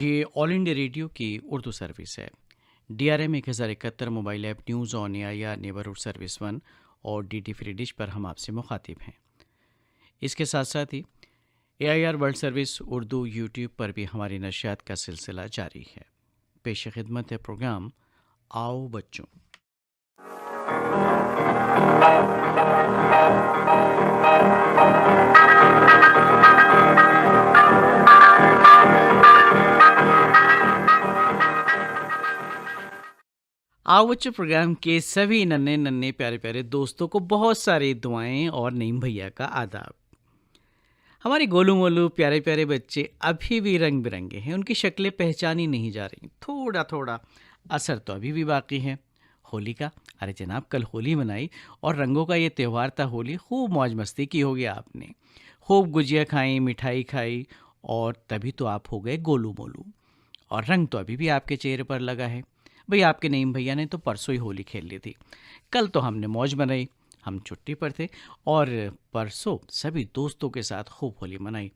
یہ آل India Radio کی Urdu service ہے۔ DRM 1071 mobile app news on air یا نیبرہڈ سروس 1 اور DT فری ڈش پر ہم آپ سے مخاطب ہیں۔ اس کے ساتھ ساتھ ہی AIR world service Urdu YouTube پر بھی ہماری نشریات کا سلسلہ جاری ہے۔ پیش خدمت ہے پروگرام آؤ بچوں۔ آؤ بچوں پروگرام کے سبھی ننھے پیارے پیارے دوستوں کو بہت ساری دعائیں اور نعیم بھیا کا آداب۔ ہمارے گولو مولو پیارے پیارے بچے ابھی بھی رنگ برنگے ہیں، ان کی شکلیں پہچانی نہیں جا رہی، تھوڑا اثر تو ابھی بھی باقی ہے ہولی کا۔ ارے جناب، کل ہولی منائی اور رنگوں کا یہ تہوار تھا ہولی، خوب موج مستی کی ہوگی آپ نے، خوب گجیا کھائیں، مٹھائی کھائی، اور تبھی تو آپ ہو گئے گولو مولو، اور رنگ تو ابھی بھی آپ کے چہرے پر لگا ہے۔ بھئی آپ کے نعیم بھیا نے تو پرسوں ہی ہولی کھیل لی تھی، کل تو ہم نے موج منائی، ہم چھٹی پر تھے، اور پرسوں سبھی دوستوں کے ساتھ خوب ہولی منائی،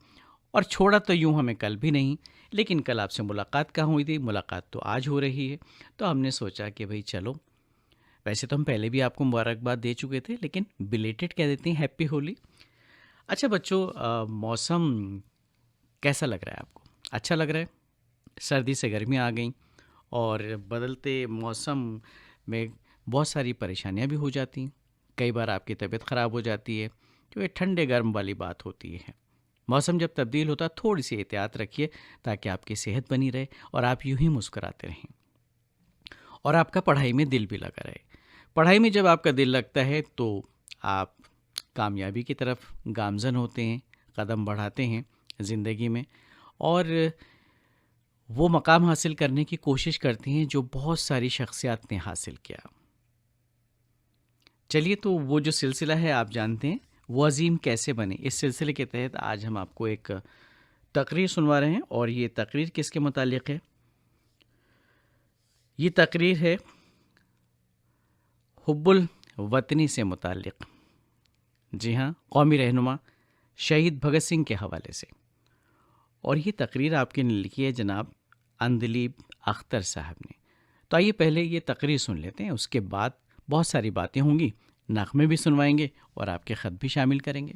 اور چھوڑا تو یوں ہمیں کل بھی نہیں، لیکن کل آپ سے ملاقات کہاں ہوئی تھی، ملاقات تو آج ہو رہی ہے، تو ہم نے سوچا کہ بھئی چلو، ویسے تو ہم پہلے بھی آپ کو مبارکباد دے چکے تھے، لیکن بلیٹڈ کہہ دیتے ہیں، ہیپی ہولی۔ اچھا بچوں، موسم کیسا لگ رہا ہے آپ کو؟ اچھا لگ رہا ہے؟ سردی سے گرمیاں آ گئیں، اور بدلتے موسم میں بہت ساری پریشانیاں بھی ہو جاتی ہیں، کئی بار آپ کی طبیعت خراب ہو جاتی ہے، تو یہ ٹھنڈے گرم والی بات ہوتی ہے۔ موسم جب تبدیل ہوتا ہے تھوڑی سی احتیاط رکھیے تاکہ آپ کی صحت بنی رہے اور آپ یوں ہی مسکراتے رہیں، اور آپ کا پڑھائی میں دل بھی لگا رہے۔ پڑھائی میں جب آپ کا دل لگتا ہے تو آپ کامیابی کی طرف گامزن ہوتے ہیں، قدم بڑھاتے ہیں زندگی میں، اور وہ مقام حاصل کرنے کی کوشش کرتے ہیں جو بہت ساری شخصیات نے حاصل کیا۔ چلیے، تو وہ جو سلسلہ ہے آپ جانتے ہیں، وہ عظیم کیسے بنے، اس سلسلے کے تحت آج ہم آپ کو ایک تقریر سنوا رہے ہیں، اور یہ تقریر کس کے متعلق ہے؟ یہ تقریر ہے حب الوطنی سے متعلق، جی ہاں، قومی رہنما شہید بھگت سنگھ کے حوالے سے، اور یہ تقریر آپ کے نے لکھی ہے جناب اندلیب اختر صاحب نے۔ تو آئیے پہلے یہ تقریر سن لیتے ہیں، اس کے بعد بہت ساری باتیں ہوں گی، نغمے بھی سنوائیں گے اور آپ کے خط بھی شامل کریں گے۔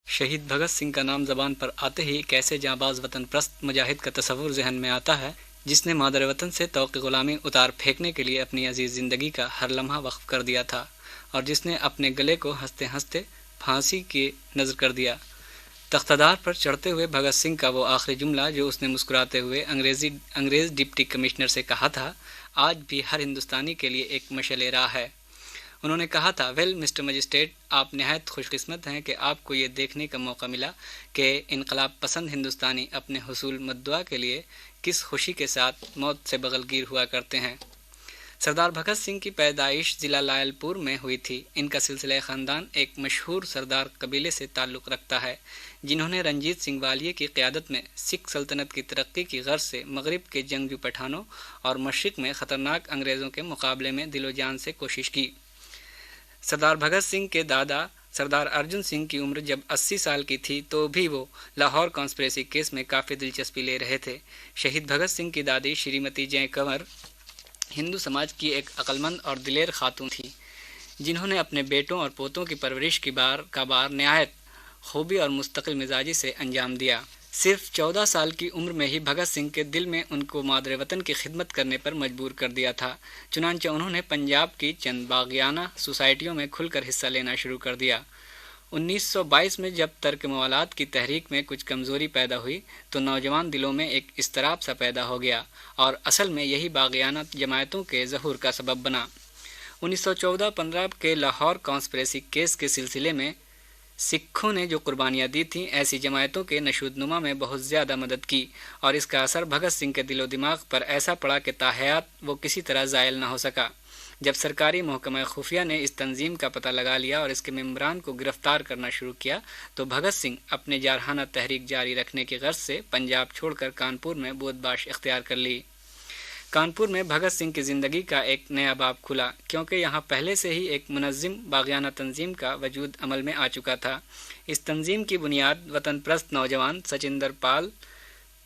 شہید بھگت سنگھ کا نام زبان پر آتے ہی کیسے جانباز وطن پرست مجاہد کا تصور ذہن میں آتا ہے، جس نے مادر وطن سے توقع غلامی اتار پھینکنے کے لیے اپنی عزیز زندگی کا ہر لمحہ وقف کر دیا تھا، اور جس نے اپنے گلے کو ہنستے ہنستے پھانسی کی نذر کر دیا۔ تختدار پر چڑھتے ہوئے بھگت سنگھ کا وہ آخری جملہ جو اس نے مسکراتے ہوئے انگریز ڈپٹی کمشنر سے کہا تھا، آج بھی ہر ہندوستانی کے لیے ایک مشعل راہ ہے۔ انہوں نے کہا تھا، ویل مسٹر مجسٹریٹ، آپ نہایت خوش قسمت ہیں کہ آپ کو یہ دیکھنے کا موقع ملا کہ انقلاب پسند ہندوستانی اپنے حصول مدعا کے لیے کس خوشی کے ساتھ موت سے بغل گیر ہوا کرتے ہیں۔ سردار بھگت سنگھ کی پیدائش ضلع لائل پور میں ہوئی تھی۔ ان کا سلسلہ خاندان ایک مشہور سردار قبیلے سے تعلق رکھتا ہے، جنہوں نے رنجیت سنگھ والیے کی قیادت میں سکھ سلطنت کی ترقی کی غرض سے مغرب کے جنگجو پٹھانوں اور مشرق میں خطرناک انگریزوں کے مقابلے میں دل و جان سے کوشش کی۔ سردار بھگت سنگھ کے دادا سردار ارجن سنگھ کی عمر جب 80 سال کی تھی تو بھی وہ لاہور کانسپریسی کیس میں کافی دلچسپی لے رہے تھے۔ شہید بھگت سنگھ کی دادی شریمتی جے کنور ہندو سماج کی ایک عقلمند اور دلیر خاتون تھی، جنہوں نے اپنے بیٹوں اور پوتوں کی پرورش کی بار نہایت خوبی اور مستقل مزاجی سے انجام دیا۔ صرف 14 سال کی عمر میں ہی بھگت سنگھ کے دل میں ان کو مادر وطن کی خدمت کرنے پر مجبور کر دیا تھا، چنانچہ انہوں نے پنجاب کی چند باغیانہ سوسائٹیوں میں کھل کر حصہ لینا شروع کر دیا۔ 1922 میں جب ترک موالات کی تحریک میں کچھ کمزوری پیدا ہوئی تو نوجوان دلوں میں ایک اضطراب سا پیدا ہو گیا، اور اصل میں یہی باغیانہ جماعتوں کے ظہور کا سبب بنا۔ 1914-15 کے لاہور کانسپریسی کیس کے سلسلے میں سکھوں نے جو قربانیاں دی تھیں، ایسی جماعتوں کے نشود نما میں بہت زیادہ مدد کی، اور اس کا اثر بھگت سنگھ کے دل و دماغ پر ایسا پڑا کہ تاحیات وہ کسی طرح زائل نہ ہو سکا۔ جب سرکاری محکمہ خفیہ نے اس تنظیم کا پتہ لگا لیا اور اس کے ممبران کو گرفتار کرنا شروع کیا تو بھگت سنگھ اپنے جارحانہ تحریک جاری رکھنے کی غرض سے پنجاب چھوڑ کر کانپور میں بود باش اختیار کر لی۔ کانپور میں بھگت سنگھ کی زندگی کا ایک نیا باب کھلا، کیونکہ یہاں پہلے سے ہی ایک منظم باغیانہ تنظیم کا وجود عمل میں آ چکا تھا۔ اس تنظیم کی بنیاد وطن پرست نوجوان سچندر پال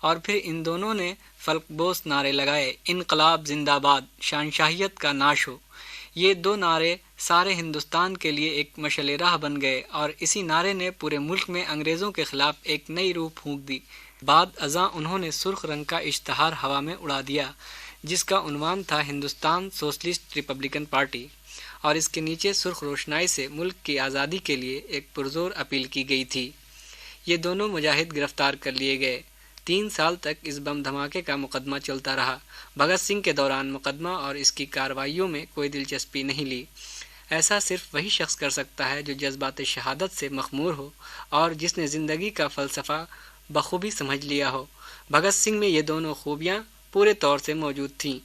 اور پھر ان دونوں نے فلک بوس نعرے لگائے، انقلاب زندہ باد، شہنشاہیت کا ناش ہو۔ یہ دو نعرے سارے ہندوستان کے لیے ایک مشعل راہ بن گئے اور اسی نعرے نے پورے ملک میں انگریزوں کے خلاف ایک نئی روح پھونک دی۔ بعد ازاں انہوں نے سرخ رنگ کا اشتہار ہوا میں اڑا دیا جس کا عنوان تھا ہندوستان سوشلسٹ ریپبلکن پارٹی، اور اس کے نیچے سرخ روشنائی سے ملک کی آزادی کے لیے ایک پرزور اپیل کی گئی تھی۔ یہ دونوں مجاہد گرفتار کر لیے گئے۔ 3 سال تک اس بم دھماکے کا مقدمہ چلتا رہا۔ بھگت سنگھ کے دوران مقدمہ اور اس کی کارروائیوں میں کوئی دلچسپی نہیں لی۔ ایسا صرف وہی شخص کر سکتا ہے جو جذبات شہادت سے مخمور ہو اور جس نے زندگی کا فلسفہ بخوبی سمجھ لیا ہو۔ بھگت سنگھ میں یہ دونوں خوبیاں پورے طور سے موجود تھیں۔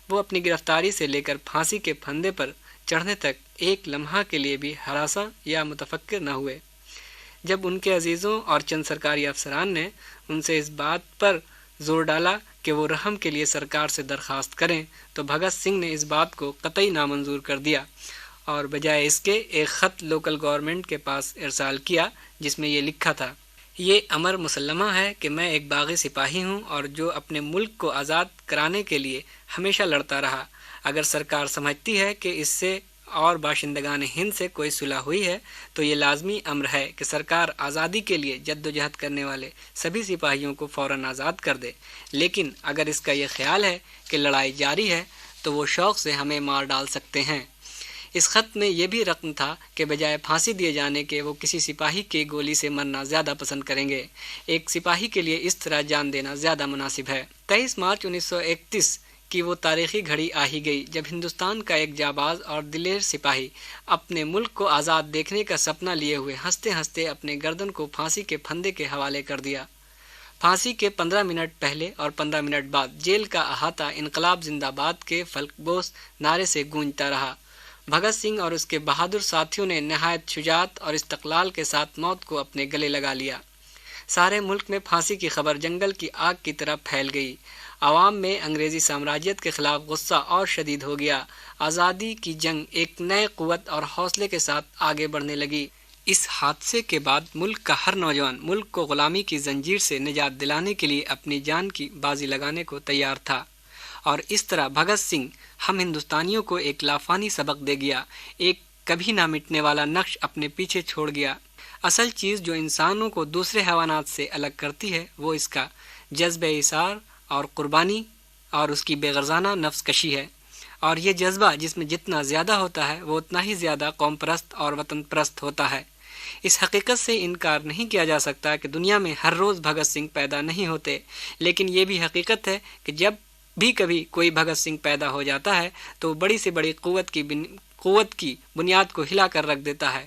وہ اپنی گرفتاری سے لے کر پھانسی کے پھندے پر چڑھنے تک ایک لمحہ کے لیے بھی ہراساں یا متفکر نہ ہوئے۔ جب ان کے عزیزوں اور چند سرکاری افسران نے ان سے اس بات پر زور ڈالا کہ وہ رحم کے لیے سرکار سے درخواست کریں تو بھگت سنگھ نے اس بات کو قطعی نامنظور کر دیا اور بجائے اس کے ایک خط لوکل گورنمنٹ کے پاس ارسال کیا جس میں یہ لکھا تھا: یہ امر مسلمہ ہے کہ میں ایک باغی سپاہی ہوں اور جو اپنے ملک کو آزاد کرانے کے لیے ہمیشہ لڑتا رہا۔ اگر سرکار سمجھتی ہے کہ اس سے اور باشندگان ہند سے کوئی صلح ہوئی ہے تو یہ لازمی امر ہے کہ سرکار آزادی کے لیے جد و جہد کرنے والے سبھی سپاہیوں کو فوراً آزاد کر دے، لیکن اگر اس کا یہ خیال ہے کہ لڑائی جاری ہے تو وہ شوق سے ہمیں مار ڈال سکتے ہیں۔ اس خط میں یہ بھی رقم تھا کہ بجائے پھانسی دیے جانے کے وہ کسی سپاہی کی گولی سے مرنا زیادہ پسند کریں گے۔ ایک سپاہی کے لیے اس طرح جان دینا زیادہ مناسب ہے۔ 23 مارچ 1931 کی وہ تاریخی گھڑی آ ہی گئی جب ہندوستان کا ایک جانباز اور دلیر سپاہی اپنے ملک کو آزاد دیکھنے کا سپنا لیے ہوئے ہنستے ہنستے اپنے گردن کو پھانسی کے پھندے کے حوالے کر دیا۔ پھانسی کے 15 منٹ پہلے اور 15 منٹ بعد جیل کا احاطہ انقلاب زندہ باد کے فلک بوس نعرے سے گونجتا رہا۔ بھگت سنگھ اور اس کے بہادر ساتھیوں نے نہایت شجاعت اور استقلال کے ساتھ موت کو اپنے گلے لگا لیا۔ سارے ملک میں پھانسی کی خبر جنگل کی آگ کی طرح پھیل گئی۔ عوام میں انگریزی سامراجیت کے خلاف غصہ اور شدید ہو گیا۔ آزادی کی جنگ ایک نئے قوت اور حوصلے کے ساتھ آگے بڑھنے لگی۔ اس حادثے کے بعد ملک کا ہر نوجوان ملک کو غلامی کی زنجیر سے نجات دلانے کے لیے اپنی جان کی بازی لگانے کو تیار تھا، اور اس طرح بھگت سنگھ ہم ہندوستانیوں کو ایک لافانی سبق دے گیا، ایک کبھی نہ مٹنے والا نقش اپنے پیچھے چھوڑ گیا۔ اصل چیز جو انسانوں کو دوسرے حیوانات سے الگ کرتی ہے وہ اس کا جذبہ ایثار اور قربانی اور اس کی بے غرضانہ نفس کشی ہے، اور یہ جذبہ جس میں جتنا زیادہ ہوتا ہے وہ اتنا ہی زیادہ قوم پرست اور وطن پرست ہوتا ہے۔ اس حقیقت سے انکار نہیں کیا جا سکتا کہ دنیا میں ہر روز بھگت سنگھ پیدا نہیں ہوتے، لیکن یہ بھی حقیقت ہے کہ جب بھی کبھی کوئی بھگت سنگھ پیدا ہو جاتا ہے تو بڑی سے بڑی قوت کی بنیاد کو ہلا کر رکھ دیتا ہے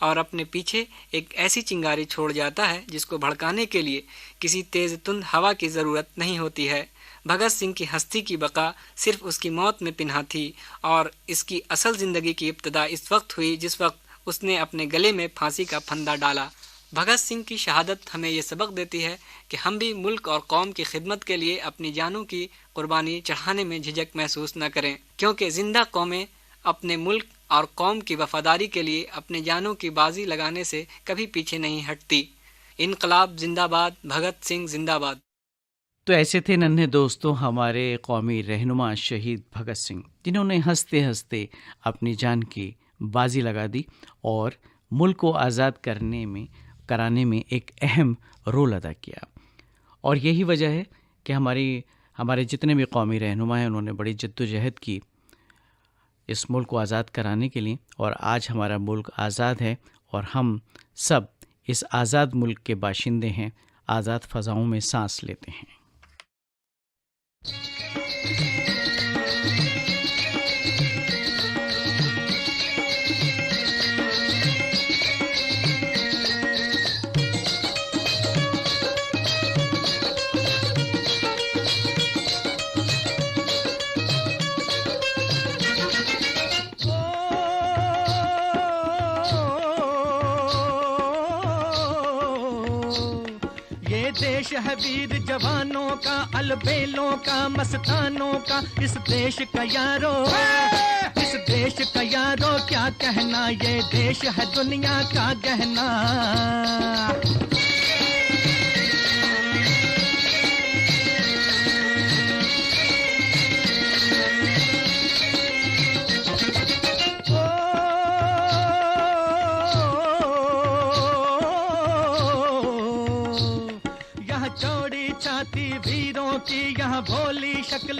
اور اپنے پیچھے ایک ایسی چنگاری چھوڑ جاتا ہے جس کو بھڑکانے کے لیے کسی تیز تند ہوا کی ضرورت نہیں ہوتی ہے۔ بھگت سنگھ کی ہستی کی بقا صرف اس کی موت میں پنہا تھی، اور اس کی اصل زندگی کی ابتدا اس وقت ہوئی جس وقت اس نے اپنے گلے میں پھانسی کا پھندا ڈالا۔ بھگت سنگھ کی شہادت ہمیں یہ سبق دیتی ہے کہ ہم بھی ملک اور قوم کی خدمت کے لیے اپنی جانوں کی قربانی چڑھانے میں جھجک محسوس نہ کریں، کیونکہ زندہ قومیں اپنے ملک اور قوم کی وفاداری کے لیے اپنے جانوں کی بازی لگانے سے کبھی پیچھے نہیں ہٹتی۔ انقلاب زندہ باد، بھگت سنگھ زندہ باد۔ تو ایسے تھے ننھے دوستوں ہمارے قومی رہنما شہید بھگت سنگھ، جنہوں نے ہنستے ہنستے اپنی جان کی بازی لگا دی اور ملک کو آزاد کرانے میں ایک اہم رول ادا کیا۔ اور یہی وجہ ہے کہ ہمارے جتنے بھی قومی رہنما ہیں انہوں نے بڑی جد و جہد کی اس ملک کو آزاد کرانے کے لیے، اور آج ہمارا ملک آزاد ہے اور ہم سب اس آزاد ملک کے باشندے ہیں، آزاد فضاؤں میں سانس لیتے ہیں۔ دیش ہے ویر جوانوں کا، البیلوں کا، مستانوں کا، اس دیش کا یارو، اس دیش کا یارو کیا کہنا، یہ دیش ہے دنیا کا گہنا۔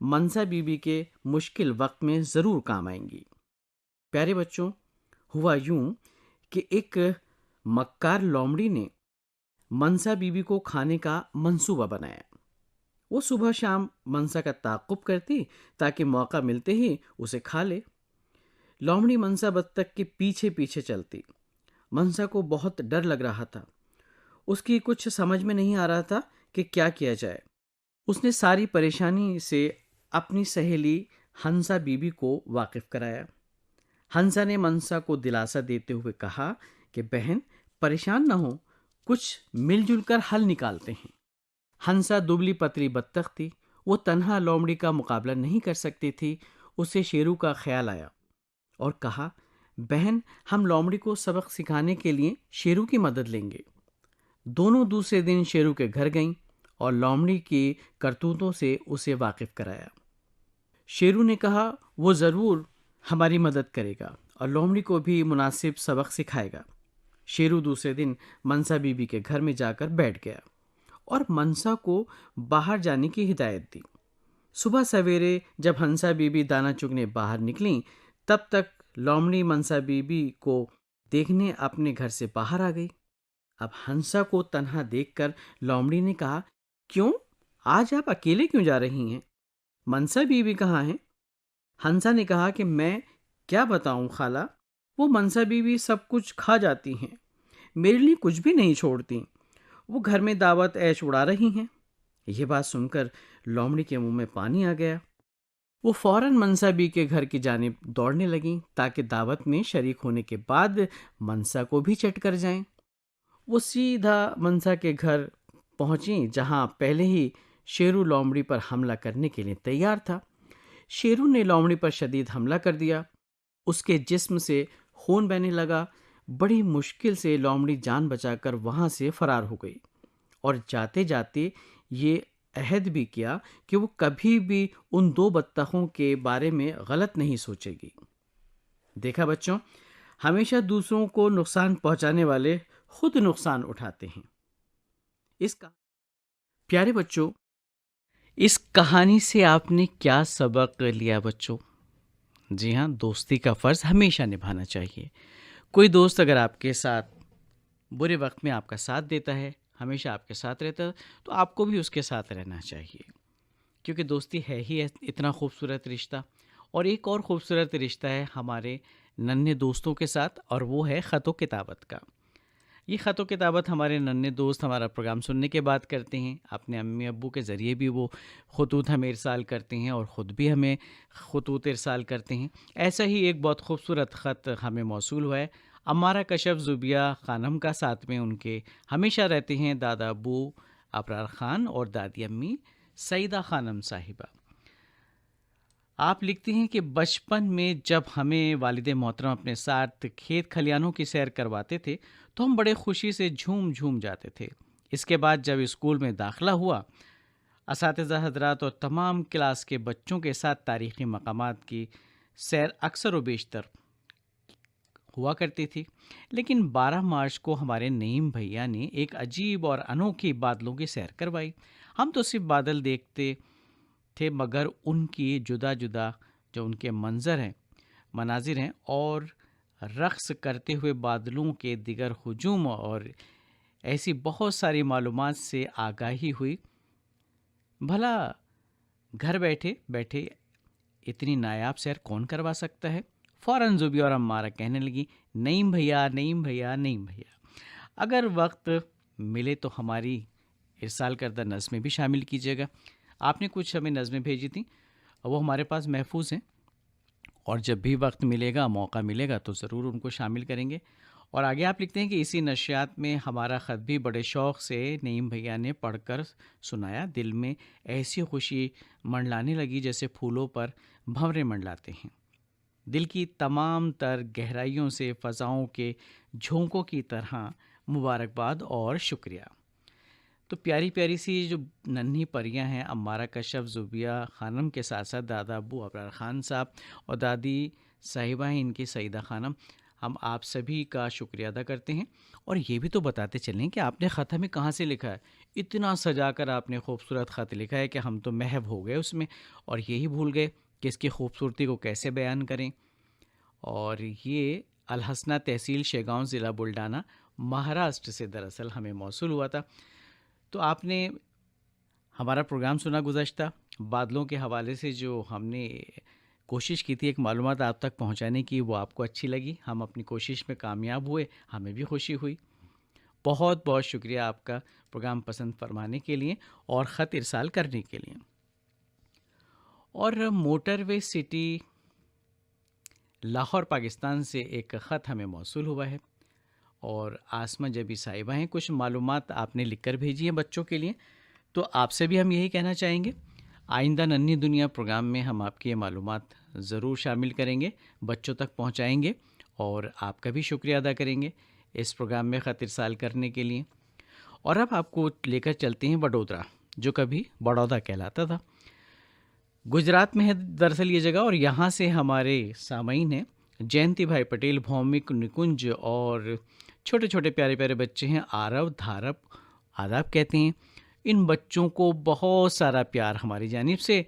منسا بی بی کے مشکل وقت میں ضرور کام آئیں گی۔ پیارے بچوں، ہوا یوں کہ ایک مکار لومڑی نے منسا بی بی کو کھانے کا منصوبہ بنایا۔ وہ صبح شام منسا کا تعاقب کرتی تاکہ موقع ملتے ہی اسے کھا لے۔ لومڑی منسا بطخ کے پیچھے پیچھے چلتی۔ منسا کو بہت ڈر لگ رہا تھا۔ اس کی کچھ سمجھ میں نہیں آ رہا تھا کہ کیا کیا جائے۔ اس نے ساری پریشانی سے اپنی سہیلی ہنسا بی بی کو واقف کرایا۔ ہنسا نے منسا کو دلاسا دیتے ہوئے کہا کہ بہن پریشان نہ ہو، کچھ مل جل کر حل نکالتے ہیں۔ ہنسا دبلی پتلی بطخ تھی، وہ تنہا لومڑی کا مقابلہ نہیں کر سکتی تھی۔ اسے شیرو کا خیال آیا اور کہا بہن ہم لومڑی کو سبق سکھانے کے لیے شیرو کی مدد لیں گے۔ دونوں دوسرے دن شیرو کے گھر گئیں اور لومڑی کی کرتوتوں سے اسے واقف کرایا۔ شیرو نے کہا وہ ضرور ہماری مدد کرے گا اور لومڑی کو بھی مناسب سبق سکھائے گا۔ شیرو دوسرے دن منسا بی بی کے گھر میں جا کر بیٹھ گیا اور منسا کو باہر جانے کی ہدایت دی۔ صبح سویرے جب ہنسا بی بی دانہ چگنے باہر نکلیں تب تک لومڑی منسا بی بی کو دیکھنے اپنے گھر سے باہر آ گئی۔ اب ہنسا کو تنہا دیکھ کر لومڑی نے کہا کیوں آج آپ اکیلے کیوں جا رہی ہیں؟ منسا بی بی کہاں ہیں؟ ہنسا نے کہا کہ میں کیا بتاؤں خالہ، وہ منسا بی بی سب کچھ کھا جاتی ہیں، میرے لیے کچھ بھی نہیں چھوڑتی، وہ گھر میں دعوت عیش اڑا رہی ہیں۔ یہ بات سن کر لومڑی کے منہ میں پانی آ گیا۔ وہ فوراً منسا بی کے گھر کی جانب دوڑنے لگیں تاکہ دعوت میں شریک ہونے کے بعد منسا کو بھی چٹ کر جائیں۔ وہ سیدھا منسا کے گھر پہنچیں جہاں پہلے ہی شیرو لومڑی پر حملہ کرنے کے لیے تیار تھا۔ شیرو نے لومڑی پر شدید حملہ کر دیا، اس کے جسم سے خون بہنے لگا۔ بڑی مشکل سے لومڑی جان بچا کر وہاں سے فرار ہو گئی اور جاتے جاتے یہ عہد بھی کیا کہ وہ کبھی بھی ان دو بطخوں کے بارے میں غلط نہیں سوچے گی۔ دیکھا بچوں، ہمیشہ دوسروں کو نقصان پہنچانے والے خود نقصان اٹھاتے ہیں۔ پیارے بچوں، اس کہانی سے آپ نے کیا سبق لیا بچوں؟ جی ہاں، دوستی کا فرض ہمیشہ نبھانا چاہیے۔ کوئی دوست اگر آپ کے ساتھ برے وقت میں آپ کا ساتھ دیتا ہے، ہمیشہ آپ کے ساتھ رہتا ہے، تو آپ کو بھی اس کے ساتھ رہنا چاہیے، کیونکہ دوستی ہے ہی اتنا خوبصورت رشتہ۔ اور ایک اور خوبصورت رشتہ ہے ہمارے ننھے دوستوں کے ساتھ، اور وہ ہے خط و کتابت کا۔ یہ خط و کتابت ہمارے ننھے دوست ہمارا پروگرام سننے کے بعد کرتے ہیں، اپنے امی ابو کے ذریعے بھی وہ خطوط ہمیں ارسال کرتے ہیں اور خود بھی ہمیں خطوط ارسال کرتے ہیں۔ ایسا ہی ایک بہت خوبصورت خط ہمیں موصول ہوا ہے امارہ کشف زوبیہ خانم کا، ساتھ میں ان کے ہمیشہ رہتے ہیں دادا ابو ابرار خان اور دادی امی سعیدہ خانم صاحبہ۔ آپ لکھتے ہیں کہ بچپن میں جب ہمیں والد محترم اپنے ساتھ کھیت کھلیانوں کی سیر کرواتے تھے تو ہم بڑے خوشی سے جھوم جھوم جاتے تھے۔ اس کے بعد جب اسکول میں داخلہ ہوا، اساتذہ حضرات اور تمام کلاس کے بچوں کے ساتھ تاریخی مقامات کی سیر اکثر و بیشتر ہوا کرتی تھی، لیکن 12 مارچ کو ہمارے نعیم بھیا نے ایک عجیب اور انوکھی بادلوں کی سیر کروائی۔ ہم تو صرف بادل دیکھتے تھے، مگر ان کی جدا جدا جو ان کے مناظر ہیں اور رقص کرتے ہوئے بادلوں کے دیگر ہجوم اور ایسی بہت ساری معلومات سے آگاہی ہوئی۔ بھلا گھر بیٹھے بیٹھے اتنی نایاب سیر کون کروا سکتا ہے؟ فوراً زوبیہ اور امارہ کہنے لگی نعیم بھیا، نعیم بھیا، نعیم بھیا، اگر وقت ملے تو ہماری ارسال کردہ نظمیں بھی شامل کیجیے گا۔ آپ نے کچھ ہمیں نظمیں بھیجی تھیں، وہ ہمارے پاس محفوظ ہیں، اور جب بھی وقت ملے گا، موقع ملے گا تو ضرور ان کو شامل کریں گے۔ اور آگے آپ لکھتے ہیں کہ اسی نشریات میں ہمارا خط بھی بڑے شوق سے نعیم بھیا نے پڑھ کر سنایا۔ دل میں ایسی خوشی منڈلانے لگی جیسے پھولوں پر بھنورے منڈلاتے ہیں۔ دل کی تمام تر گہرائیوں سے فضاؤں کے جھونکوں کی طرح مبارکباد اور شکریہ۔ تو پیاری پیاری سی جو ننھی پریاں ہیں امارہ کشف زوبیہ خانم کے ساتھ ساتھ دادا ابو ابرار خان صاحب اور دادی صاحبہ ہیں ان کی سعیدہ خانم، ہم آپ سبھی کا شکریہ ادا کرتے ہیں، اور یہ بھی تو بتاتے چلیں کہ آپ نے خط ہمیں کہاں سے لکھا ہے۔ اتنا سجا کر آپ نے خوبصورت خط لکھا ہے کہ ہم تو محو ہو گئے اس میں، اور یہی بھول گئے کہ اس کی خوبصورتی کو کیسے بیان کریں۔ اور یہ الحسنہ تحصیل شیگاؤں، ضلع بلڈانا، مہاراشٹر سے دراصل ہمیں موصول ہوا تھا۔ تو آپ نے ہمارا پروگرام سنا گزشتہ بادلوں کے حوالے سے، جو ہم نے کوشش کی تھی ایک معلومات آپ تک پہنچانے کی، وہ آپ کو اچھی لگی، ہم اپنی کوشش میں کامیاب ہوئے، ہمیں بھی خوشی ہوئی۔ بہت بہت شکریہ آپ کا پروگرام پسند فرمانے کے لیے اور خط ارسال کرنے کے لیے۔ اور موٹر وے سٹی لاہور پاکستان سے ایک خط ہمیں موصول ہوا ہے، اور آسمہ جبی صاحبہ ہیں، کچھ معلومات آپ نے لکھ کر بھیجی ہیں بچوں کے لیے، تو آپ سے بھی ہم یہی کہنا چاہیں گے، آئندہ ننھی دنیا پروگرام میں ہم آپ کی یہ معلومات ضرور شامل کریں گے، بچوں تک پہنچائیں گے، اور آپ کا بھی شکریہ ادا کریں گے اس پروگرام میں خط ارسال کرنے کے لیے۔ اور اب آپ کو لے کر چلتے ہیں وڈودرا، جو کبھی بڑودہ کہلاتا تھا، گجرات میں ہے دراصل یہ جگہ، اور یہاں سے ہمارے سامعین ہیں جینتی بھائی پٹیل، بھومک نکنج، اور چھوٹے چھوٹے پیارے پیارے بچے ہیں آرو، دھارپ، آداب کہتے ہیں۔ ان بچوں کو بہت سارا پیار ہماری جانب سے،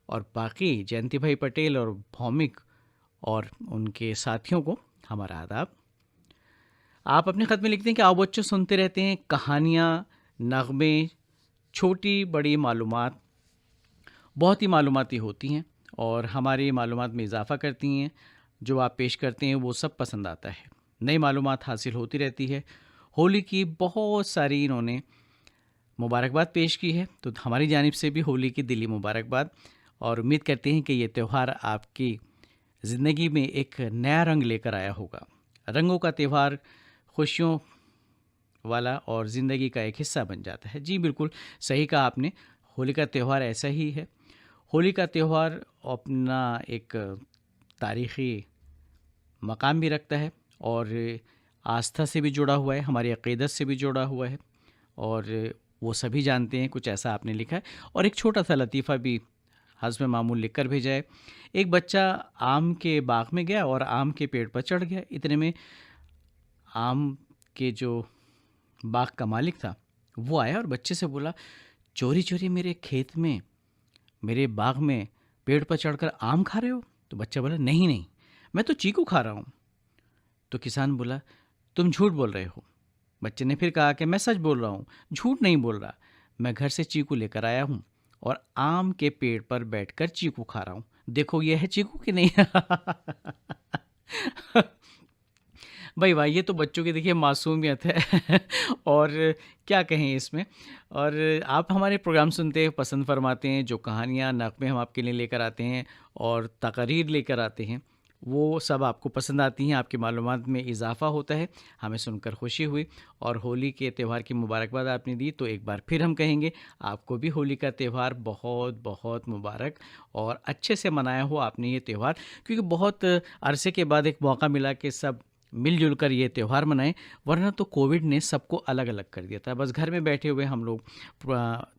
اور باقی جینتی بھائی پٹیل اور بھومک اور ان کے ساتھیوں کو ہمارا آداب۔ آپ اپنے خط میں لکھتے ہیں کہ آؤ بچوں سنتے رہتے ہیں کہانیاں، نغمے، چھوٹی بڑی معلومات، بہت ہی معلوماتی ہوتی ہیں اور ہماری معلومات میں اضافہ کرتی ہیں۔ جو آپ پیش کرتے ہیں وہ سب پسند آتا ہے، نئی معلومات حاصل ہوتی رہتی ہے۔ ہولی کی بہت ساری انہوں نے مبارکباد پیش کی ہے، تو ہماری جانب سے بھی ہولی کی دلی مبارکباد، اور امید کرتے ہیں کہ یہ تہوار آپ کی زندگی میں ایک نیا رنگ لے کر آیا ہوگا۔ رنگوں کا تہوار خوشیوں والا اور زندگی کا ایک حصہ بن جاتا ہے۔ جی بالکل صحیح کہا آپ نے، ہولی کا تہوار ایسا ہی ہے۔ ہولی کا تہوار اپنا ایک تاریخی مقام بھی رکھتا ہے، اور آستھا سے بھی جڑا ہوا ہے، ہماری عقیدت سے بھی جڑا ہوا ہے، اور وہ سبھی جانتے ہیں۔ کچھ ایسا آپ نے لکھا ہے، اور ایک چھوٹا سا لطیفہ بھی حسب معمول لکھ کر بھیجا ہے۔ ایک بچہ آم کے باغ میں گیا اور آم کے پیڑ پر چڑھ گیا، اتنے میں آم کے جو باغ کا مالک تھا وہ آیا اور بچے سے بولا، چوری چوری میرے کھیت میں، میرے باغ میں پیڑ پر چڑھ کر آم کھا رہے ہو؟ تو بچہ بولا، نہیں نہیں، میں تو چیکو کھا رہا ہوں۔ تو کسان بولا، تم جھوٹ بول رہے ہو۔ بچے نے پھر کہا کہ میں سچ بول رہا ہوں، جھوٹ نہیں بول رہا، میں گھر سے چیکو لے کر آیا ہوں اور آم کے پیڑ پر بیٹھ کر چیکو کھا رہا ہوں، دیکھو یہ ہے چیکو کہ نہیں۔ بھائی یہ تو بچوں کی دیکھیے معصومیت ہے، اور کیا کہیں اس میں۔ اور آپ ہمارے پروگرام سنتے ہیں، پسند فرماتے ہیں، جو کہانیاں، نغمے ہم آپ کے لیے لے کر آتے ہیں اور تقاریر لے کر آتے ہیں، وہ سب آپ کو پسند آتی ہیں، آپ کی معلومات میں اضافہ ہوتا ہے، ہمیں سن کر خوشی ہوئی۔ اور ہولی کے تہوار کی مبارکباد آپ نے دی، تو ایک بار پھر ہم کہیں گے آپ کو بھی ہولی کا تہوار بہت بہت مبارک، اور اچھے سے منایا ہو آپ نے یہ تہوار، کیونکہ بہت عرصے کے بعد ایک موقع ملا کہ سب مل جل کر یہ تہوار منائیں، ورنہ تو کووڈ نے سب کو الگ الگ کر دیا تھا، بس گھر میں بیٹھے ہوئے ہم لوگ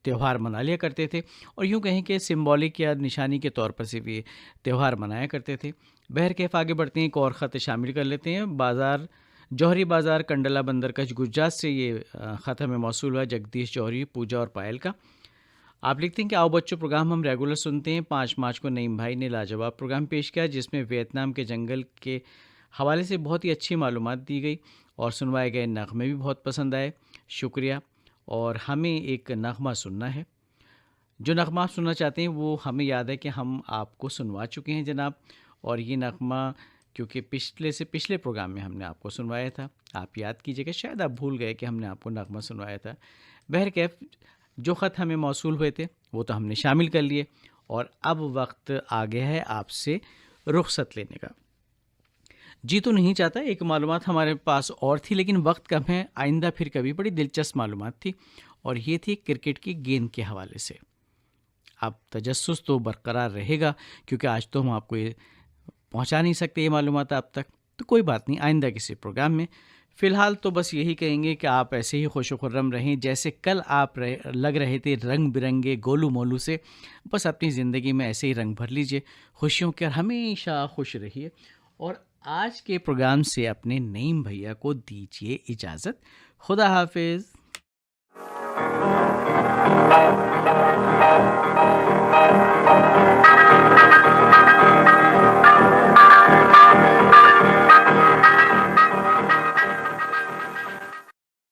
تہوار منا لیا کرتے تھے، اور یوں کہیں کہ سمبولک یا نشانی کے طور پر صرف یہ تہوار منایا کرتے تھے۔ بہرکیف آگے بڑھتے ہیں، ایک اور خط شامل کر لیتے ہیں۔ جوہری بازار، کنڈلا بندر کچھ، گجرات سے یہ خط ہمیں موصول ہوا، جگدیش جوہری، پوجا اور پائل کا۔ آپ لکھتے ہیں کہ آؤ بچوں پروگرام ہم ریگولر سنتے ہیں۔ 5 مارچ کو نعیم بھائی نے لاجواب پروگرام پیش کیا، جس میں ویتنام کے جنگل کے حوالے سے بہت ہی اچھی معلومات دی گئی، اور سنوائے گئے نغمے بھی بہت پسند آئے، شکریہ۔ اور ہمیں ایک نغمہ سننا ہے، جو نغمہ آپ سننا چاہتے ہیں وہ ہمیں یاد ہے کہ ہم آپ کو سنوا چکے ہیں جناب، اور یہ نغمہ کیونکہ پچھلے پروگرام میں ہم نے آپ کو سنوایا تھا، آپ یاد کیجئے گا، شاید آپ بھول گئے کہ ہم نے آپ کو نغمہ سنوایا تھا۔ بہرکیف جو خط ہمیں موصول ہوئے تھے وہ تو ہم نے شامل کر لیے، اور اب وقت آ گیا ہے آپ سے رخصت لینے کا۔ جی تو نہیں چاہتا، ایک معلومات ہمارے پاس اور تھی لیکن وقت کم ہے، آئندہ پھر کبھی، بڑی دلچسپ معلومات تھی، اور یہ تھی کرکٹ کی گیند کے حوالے سے۔ اب تجسس تو برقرار رہے گا، کیونکہ آج تو ہم آپ کو یہ پہنچا نہیں سکتے یہ معلومات آپ تک، تو کوئی بات نہیں، آئندہ کسی پروگرام میں۔ فی الحال تو بس یہی کہیں گے کہ آپ ایسے ہی خوش و خرم رہیں جیسے کل آپ لگ رہے تھے، رنگ برنگے گولو مولو سے۔ بس اپنی زندگی میں ایسے ہی رنگ بھر لیجئے خوشیوں کے، اور ہمیشہ خوش رہیے۔ اور آج کے پروگرام سے اپنے نعیم بھیا کو دیجیے اجازت. خدا حافظ.